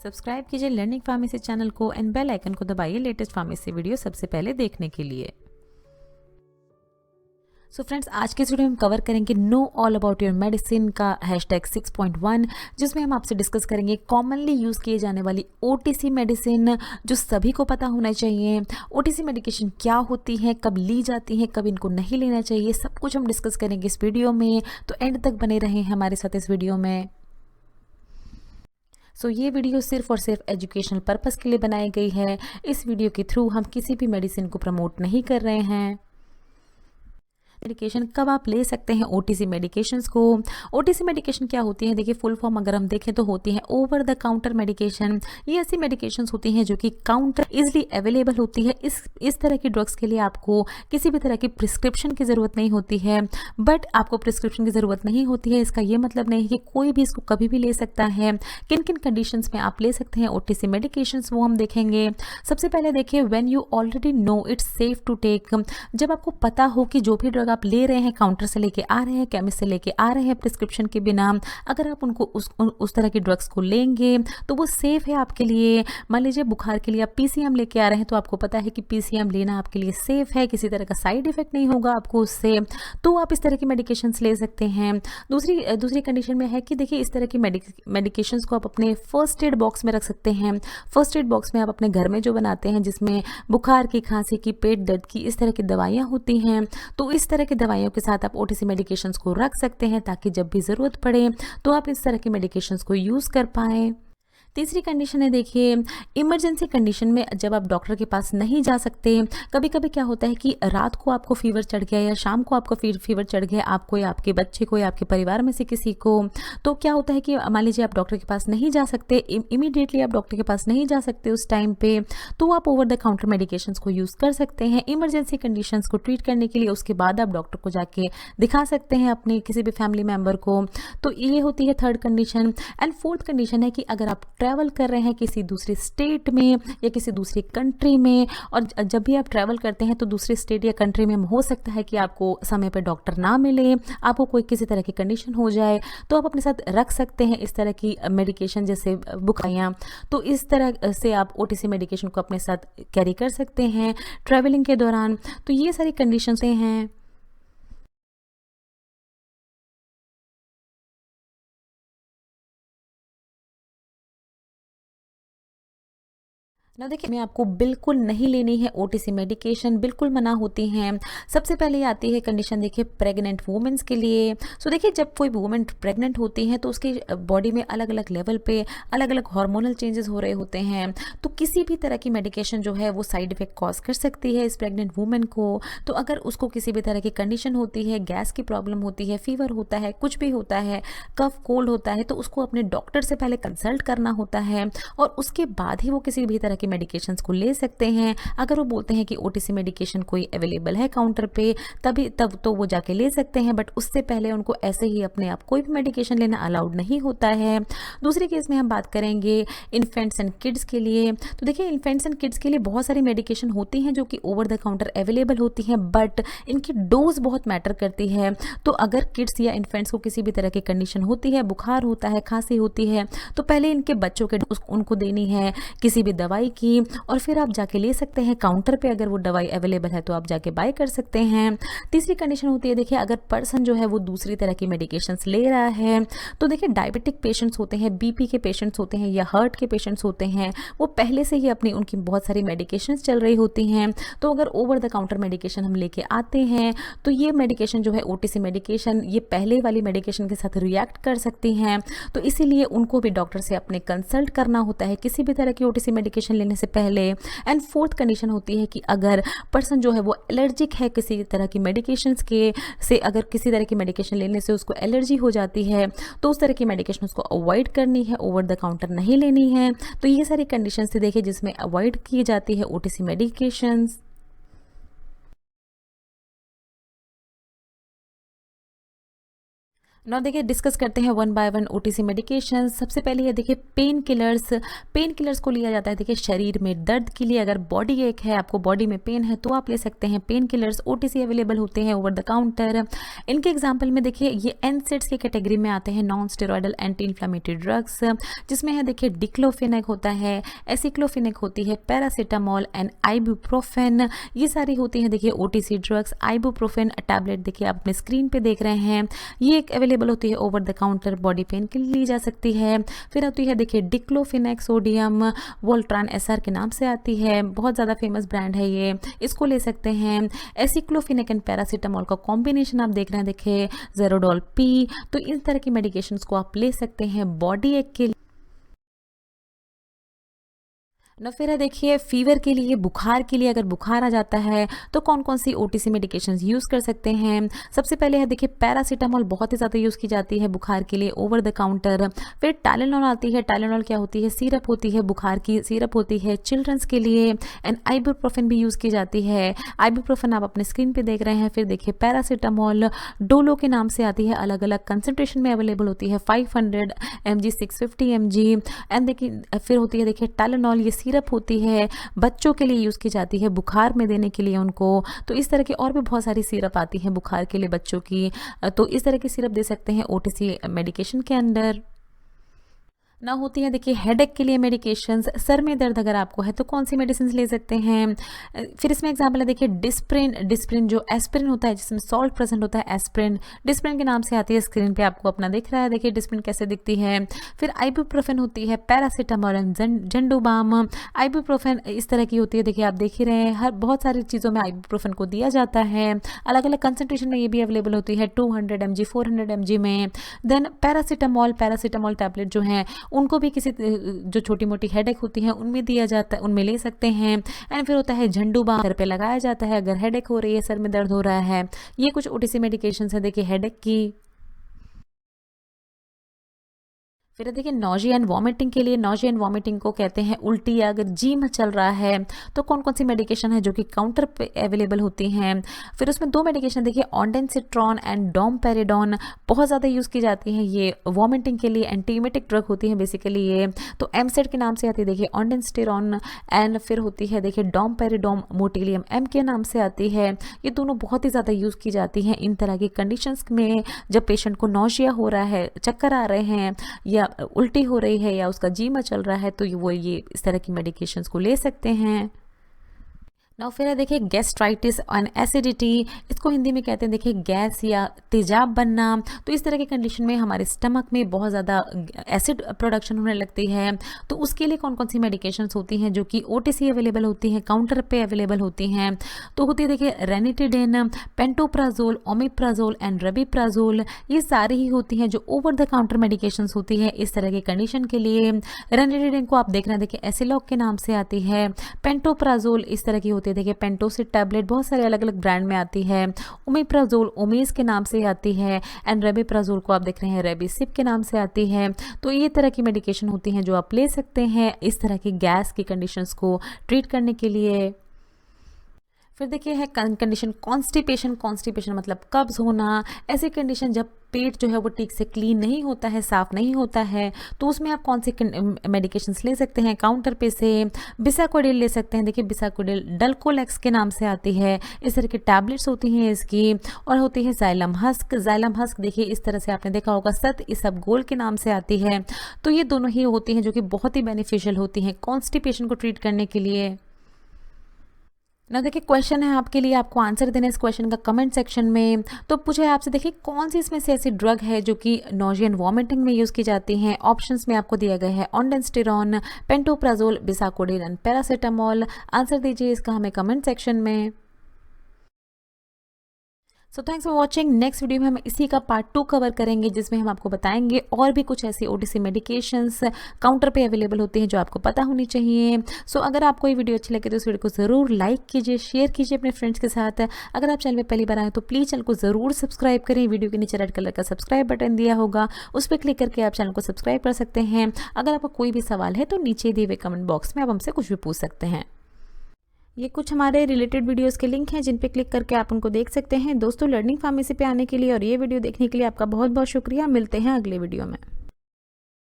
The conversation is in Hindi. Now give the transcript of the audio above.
सब्सक्राइब कीजिए लर्निंग फार्मेसी चैनल को एंड बेल आइकन को दबाइए लेटेस्ट फार्मेसी वीडियो सबसे पहले देखने के लिए। सो फ्रेंड्स, आज के इस वीडियो में हम कवर करेंगे know all about your medicine का हैशटैग 6.1, जिसमें हम आपसे डिस्कस करेंगे कॉमनली यूज़ किए जाने वाली ओटीसी मेडिसिन जो सभी को पता होना चाहिए। ओटीसी मेडिकेशन क्या होती है, कब ली जाती है, कब इनको नहीं लेना चाहिए, सब कुछ हम डिस्कस करेंगे इस वीडियो में। तो एंड तक बने रहें हमारे साथ इस वीडियो में। ये वीडियो सिर्फ और सिर्फ एजुकेशनल पर्पस के लिए बनाई गई है। इस वीडियो के थ्रू हम किसी भी मेडिसिन को प्रमोट नहीं कर रहे हैं। मेडिकेशन कब आप ले सकते हैं ओटीसी मेडिकेशंस को। ओटीसी मेडिकेशन क्या होती है, देखिए फुल फॉर्म अगर हम देखें तो होती है ओवर द काउंटर मेडिकेशन। ये ऐसी मेडिकेशंस होती हैं जो कि काउंटर इजीली अवेलेबल होती है। इस तरह की ड्रग्स के लिए आपको किसी भी तरह की प्रिस्क्रिप्शन की ज़रूरत नहीं होती है। बट आपको प्रिस्क्रिप्शन की ज़रूरत नहीं होती है, इसका ये मतलब नहीं है कि कोई भी इसको कभी भी ले सकता है। किन किन कंडीशंस में आप ले सकते हैं ओटीसी मेडिकेशंस, वो हम देखेंगे। सबसे पहले देखिए, when you already know it's safe to take. जब आपको पता हो कि जो भी ड्रग आप ले रहे हैं, काउंटर से लेके आ रहे हैं, केमिस्ट से लेके आ रहे हैं प्रिस्क्रिप्शन के बिना, अगर आप उनको उस तरह की ड्रग्स को लेंगे तो वो सेफ है आपके लिए। मान लीजिए बुखार के लिए आप पीसीएम लेके आ रहे हैं, तो आपको पता है कि पीसीएम लेना आपके लिए सेफ है, किसी तरह का साइड इफेक्ट नहीं होगा आपको उससे, तो आप इस तरह की मेडिकेशंस ले सकते हैं। दूसरी कंडीशन में है कि देखिए इस तरह की मेडिकेशंस को आप अपने फर्स्ट एड बॉक्स में रख सकते हैं। फर्स्ट एड बॉक्स में आप अपने घर में जो बनाते हैं, जिसमें बुखार की, खांसी की, पेट दर्द की इस तरह की दवाइयाँ होती हैं, तो इस तरह की दवाइयों के साथ आप ओटीसी मेडिकेशंस को रख सकते हैं ताकि जब भी ज़रूरत पड़े तो आप इस तरह की मेडिकेशंस को यूज़ कर पाएँ। तीसरी कंडीशन है, देखिए इमरजेंसी कंडीशन में जब आप डॉक्टर के पास नहीं जा सकते। कभी कभी क्या होता है कि रात को आपको फीवर चढ़ गया या शाम को आपको फीवर चढ़ गया, आपको या आपके बच्चे को या आपके परिवार में से किसी को, तो क्या होता है कि मान लीजिए आप डॉक्टर के पास नहीं जा सकते, इमीडिएटली आप डॉक्टर के पास नहीं जा सकते उस टाइम पे, तो आप ओवर द काउंटर मेडिकेशंस को यूज़ कर सकते हैं इमरजेंसी कंडीशंस को ट्रीट करने के लिए। उसके बाद आप डॉक्टर को जाके दिखा सकते हैं अपने किसी भी फैमिली मेम्बर को। तो ये होती है third condition. And fourth condition है कि अगर आप ट्रैवल कर रहे हैं किसी दूसरी स्टेट में या किसी दूसरी कंट्री में, और जब भी आप ट्रैवल करते हैं तो दूसरे स्टेट या कंट्री में हो सकता है कि आपको समय पर डॉक्टर ना मिले, आपको कोई किसी तरह की कंडीशन हो जाए, तो आप अपने साथ रख सकते हैं इस तरह की मेडिकेशन जैसे बुखारियाँ। तो इस तरह से आप ओटीसी मेडिकेशन को अपने साथ कैरी कर सकते हैं ट्रैवलिंग के दौरान। तो ये सारी कंडीशंस हैं। ना देखिए, मैं आपको बिल्कुल नहीं लेनी है ओटीसी मेडिकेशन, बिल्कुल मना होती हैं। सबसे पहले आती है कंडीशन, देखिए प्रेग्नेंट वुमेन्स के लिए। देखिए जब कोई वुमेन प्रेग्नेंट होती है तो उसकी बॉडी में अलग अलग लेवल पे अलग अलग हार्मोनल चेंजेस हो रहे होते हैं, तो किसी भी तरह की मेडिकेशन जो है वो साइड इफेक्ट कॉज कर सकती है इस प्रेग्नेंट वुमेन को। तो अगर उसको किसी भी तरह की कंडीशन होती है, गैस की प्रॉब्लम होती है, फीवर होता है, कुछ भी होता है, कफ कोल्ड होता है, तो उसको अपने डॉक्टर से पहले कंसल्ट करना होता है और उसके बाद ही वो किसी भी तरह की मेडिकेशंस को ले सकते हैं। अगर वो बोलते हैं कि ओटीसी मेडिकेशन कोई अवेलेबल है काउंटर पे, तब तो वो जाके ले सकते हैं, बट उससे पहले उनको ऐसे ही अपने आप कोई भी मेडिकेशन लेना अलाउड नहीं होता है। दूसरे केस में हम बात करेंगे इन्फेंट्स एंड किड्स के लिए। तो देखिए इन्फेंट्स एंड किड्स के लिए बहुत सारी मेडिकेशन होती हैं जो कि ओवर द काउंटर अवेलेबल होती हैं, बट इनकी डोज बहुत मैटर करती है। तो अगर किड्स या इन्फेंट्स को किसी भी तरह की कंडीशन होती है, बुखार होता है, खांसी होती है, तो पहले इनके बच्चों के उनको देनी है किसी भी दवाई की, और फिर आप जाके ले सकते हैं काउंटर पे। अगर वो दवाई अवेलेबल है तो आप जाके बाय कर सकते हैं। तीसरी कंडीशन होती है, देखिए अगर पर्सन जो है वो दूसरी तरह की मेडिकेशंस ले रहा है, तो देखिए डायबिटिक पेशेंट्स होते हैं, बीपी के पेशेंट्स होते हैं या हार्ट के पेशेंट्स होते हैं, वो पहले से ही उनकी बहुत सारी मेडिकेशंस चल रही होती हैं। तो अगर ओवर द काउंटर मेडिकेशन हम लेके आते हैं तो ये मेडिकेशन जो है ओटीसी मेडिकेशन, ये पहले वाली मेडिकेशन के साथ रिएक्ट कर सकती हैं, तो इसीलिए उनको भी डॉक्टर से अपने कंसल्ट करना होता है किसी भी तरह की ओटीसी मेडिकेशन लेने से पहले। एंड फोर्थ कंडीशन होती है कि अगर पर्सन जो है वो एलर्जिक है किसी तरह की मेडिकेशंस के से, अगर किसी तरह की मेडिकेशन लेने से उसको एलर्जी हो जाती है, तो उस तरह की मेडिकेशन उसको अवॉइड करनी है, ओवर द काउंटर नहीं लेनी है। तो ये सारी कंडीशन से देखिए जिसमें अवॉइड की जाती है ओटीसी मेडिकेशंस। ना देखिए डिस्कस करते हैं one by one OTC medication. सबसे पहले ये देखिए पेन किलर्स को लिया जाता है देखिए शरीर में दर्द के लिए। अगर बॉडी एक है, आपको बॉडी में पेन है तो आप ले सकते हैं पेन किलर्स। ओटीसी अवेलेबल होते हैं ओवर द काउंटर। इनके एग्जांपल में देखिए ये एनसेड्स की कैटेगरी में आते हैं, non steroidal anti inflammatory drugs, जिसमें है देखिए डिक्लोफेनेक होता है, एसिक्लोफेनेक होती है, पैरासीटामोल एंड आइबुप्रोफेन, ये सारी होती हैं देखिए ओटीसी ड्रग्स। आइबुप्रोफेन टैबलेट देखिए आप अपने स्क्रीन पे देख रहे हैं, ये एक अवेलेबल होती है over the counter, body pain के लिए ली जा सकती है। फिर होती है देखिए डिक्लोफेनेक सोडियम, वोल्ट्रान एसआर के नाम से आती है, बहुत ज़्यादा फेमस ब्रांड है ये, इसको ले सकते हैं। एसिक्लोफेनेक एंड पैरासीटामोल का कॉम्बिनेशन आप देख रहे हैं देखिए जेरोडोल पी। तो इस तरह की मेडिकेशंस को आप ले सकते हैं बॉडी एक के लिए। ना फिर है देखिए फीवर के लिए, बुखार के लिए, अगर बुखार आ जाता है तो कौन कौन सी ओटीसी मेडिकेशंस यूज़ कर सकते हैं। सबसे पहले है देखिए पैरासीटामोल बहुत ही ज़्यादा यूज़ की जाती है बुखार के लिए ओवर द काउंटर। फिर टाइलेनॉल आती है, टाइलेनॉल क्या होती है, सिरप होती है, बुखार की सिरप होती है चिल्ड्रंस के लिए। एंड आइबुप्रोफेन भी यूज़ की जाती है, आइबुप्रोफेन आप अपने स्क्रीन पे देख रहे हैं। फिर देखिए पैरासीटामोल डोलो के नाम से आती है, अलग अलग कंसनट्रेशन में अवेलेबल होती है, 500 mg, 650 mg। एंड देखिए फिर होती है देखिए टाइलेनॉल, ये सिरप होती है, बच्चों के लिए यूज़ की जाती है बुखार में देने के लिए उनको। तो इस तरह की और भी बहुत सारी सिरप आती हैं बुखार के लिए बच्चों की, तो इस तरह की सिरप दे सकते हैं ओटीसी मेडिकेशन के अंदर। ना होती है देखिए हेडेक के लिए मेडिकेशंस, सर में दर्द अगर आपको है तो कौन सी मेडिसिन ले सकते हैं। फिर इसमें एग्जांपल है देखिए डिस्प्रिन जो एस्पिरिन होता है जिसमें सॉल्ट प्रेजेंट होता है, डिस्प्रिन के नाम से आती है, स्क्रीन पे आपको अपना दिख रहा है देखिए डिस्प्रिन कैसे दिखती है। फिर आइबुप्रोफेन होती है, पैरासीटामोल एंड झंडूबाम। आइबुप्रोफेन इस तरह की होती है, देखिए आप देख ही रहे हैं हर बहुत सारी चीज़ों में आइबुप्रोफेन को दिया जाता है, अलग अलग कंसनट्रेशन में ये भी अवेलेबल होती है, 200 mg, 400 mg में। देन पैरासीटामोल टैबलेट जो है उनको भी किसी जो छोटी मोटी हेडेक होती है उनमें दिया जाता है, उनमें ले सकते हैं। एंड फिर होता है झंडूबाम, सर पे लगाया जाता है अगर हेडेक हो रही है, सर में दर्द हो रहा है। ये कुछ ओटीसी मेडिकेशंस है देखिए हेडेक की। फिर देखिए नॉजिया एंड वॉमिटिंग के लिए, नॉजिया एंड वॉमिटिंग को कहते हैं उल्टी, या अगर जी में चल रहा है तो कौन कौन सी मेडिकेशन है जो कि काउंटर पे अवेलेबल होती हैं। फिर उसमें दो मेडिकेशन देखिए ऑन्डेंसिट्रॉन एंड डोमपेरिडोन बहुत ज़्यादा यूज़ की जाती हैं, ये वॉमिटिंग के लिए एंटीमेटिक ड्रग होती है बेसिकली ये। तो एमसेड के नाम से आती है देखिए ऑन्डेंसिट्रॉन, एंड फिर होती है देखिए डोमपेरिडोम मोटिलियम एम के नाम से आती है। ये दोनों बहुत ही ज़्यादा यूज़ की जाती हैं इन तरह की कंडीशंस में, जब पेशेंट को नॉजिया हो रहा है, चक्कर आ रहे हैं, या उल्टी हो रही है, या उसका जी में चल रहा है, तो वो ये इस तरह की मेडिकेशंस को ले सकते हैं। नाउ फिर है देखिए गैस्ट्राइटिस एंड एसिडिटी, इसको हिंदी में कहते हैं देखिए गैस या तेजाब बनना। तो इस तरह की कंडीशन में हमारे स्टमक में बहुत ज़्यादा एसिड प्रोडक्शन होने लगती है, तो उसके लिए कौन कौन सी मेडिकेशंस होती हैं जो कि ओटीसी अवेलेबल होती हैं, काउंटर पे अवेलेबल होती हैं। तो होती है देखिए रेनिटिडेन, पेंटोप्राजोल, ओमिप्राजोल एंड रबिप्राजोल, ये सारी ही होती हैं जो ओवर द काउंटर मेडिकेशंस होती है इस तरह की कंडीशन के लिए। रेनिटिडेन को आप देख रहे हैं देखिए एसिलॉक के नाम से आती है। पेंटोप्राजोल इस तरह की देखिए पेंटोसिड टैबलेट बहुत सारे अलग अलग ब्रांड में आती है। ओमिप्राजोल ओमेज के नाम से आती है, एंड रेबिप्राजोल को आप देख रहे हैं रेबिसिप के नाम से आती है। तो ये तरह की मेडिकेशन होती हैं जो आप ले सकते हैं इस तरह की गैस की कंडीशंस को ट्रीट करने के लिए। फिर देखिए है कंडीशन कॉन्स्टिपेशन मतलब कब्ज होना। ऐसी कंडीशन जब पेट जो है वो ठीक से क्लीन नहीं होता है, साफ नहीं होता है, तो उसमें आप कौन सी मेडिकेशंस ले सकते हैं काउंटर पे से। बिसाकोडिल ले सकते हैं, देखिए बिसाकोडिल डल्कोलेक्स के नाम से आती है, इस तरह की टैबलेट्स होती हैं इसकी। और होती है जाइलम हस्क देखिए इस तरह से आपने देखा होगा, सत इसबगोल के नाम से आती है। तो ये दोनों ही होती हैं जो कि बहुत ही बेनिफिशियल होती हैं कॉन्स्टिपेशन को ट्रीट करने के लिए। ना देखिए क्वेश्चन है आपके लिए, आपको आंसर देना इस क्वेश्चन का कमेंट सेक्शन में। तो पूछे आपसे देखिए कौन सी इसमें से ऐसी ड्रग है जो कि नॉजिया एंड वॉमिटिंग में यूज़ की जाती हैं। ऑप्शंस में आपको दिया गया है ondansetron, pantoprazole, bisacodyl and paracetamol. Answer दीजिए इसका हमें कमेंट सेक्शन में। So thanks for watching. Next video में हम इसी का पार्ट 2 कवर करेंगे, जिसमें हम आपको बताएंगे और भी कुछ ऐसी ओटीसी मेडिकेशंस काउंटर पे अवेलेबल होती हैं जो आपको पता होनी चाहिए। सो अगर आपको ये वीडियो अच्छी लगे तो इस वीडियो को ज़रूर लाइक कीजिए, शेयर कीजिए अपने फ्रेंड्स के साथ। अगर आप चैनल में पहली बार आए तो प्लीज़ चैनल को ज़रूर सब्सक्राइब करें। वीडियो के नीचे रेड कलर का सब्सक्राइब बटन दिया होगा, उस पर क्लिक करके आप चैनल को सब्सक्राइब कर सकते हैं। अगर आपका कोई भी सवाल है तो नीचे दिए हुए कमेंट बॉक्स में आप हमसे कुछ भी पूछ सकते हैं। ये कुछ हमारे रिलेटेड वीडियोस के लिंक हैं जिन पे क्लिक करके आप उनको देख सकते हैं। दोस्तों, लर्निंग फार्मेसी पे आने के लिए और ये वीडियो देखने के लिए आपका बहुत बहुत शुक्रिया। मिलते हैं अगले वीडियो में।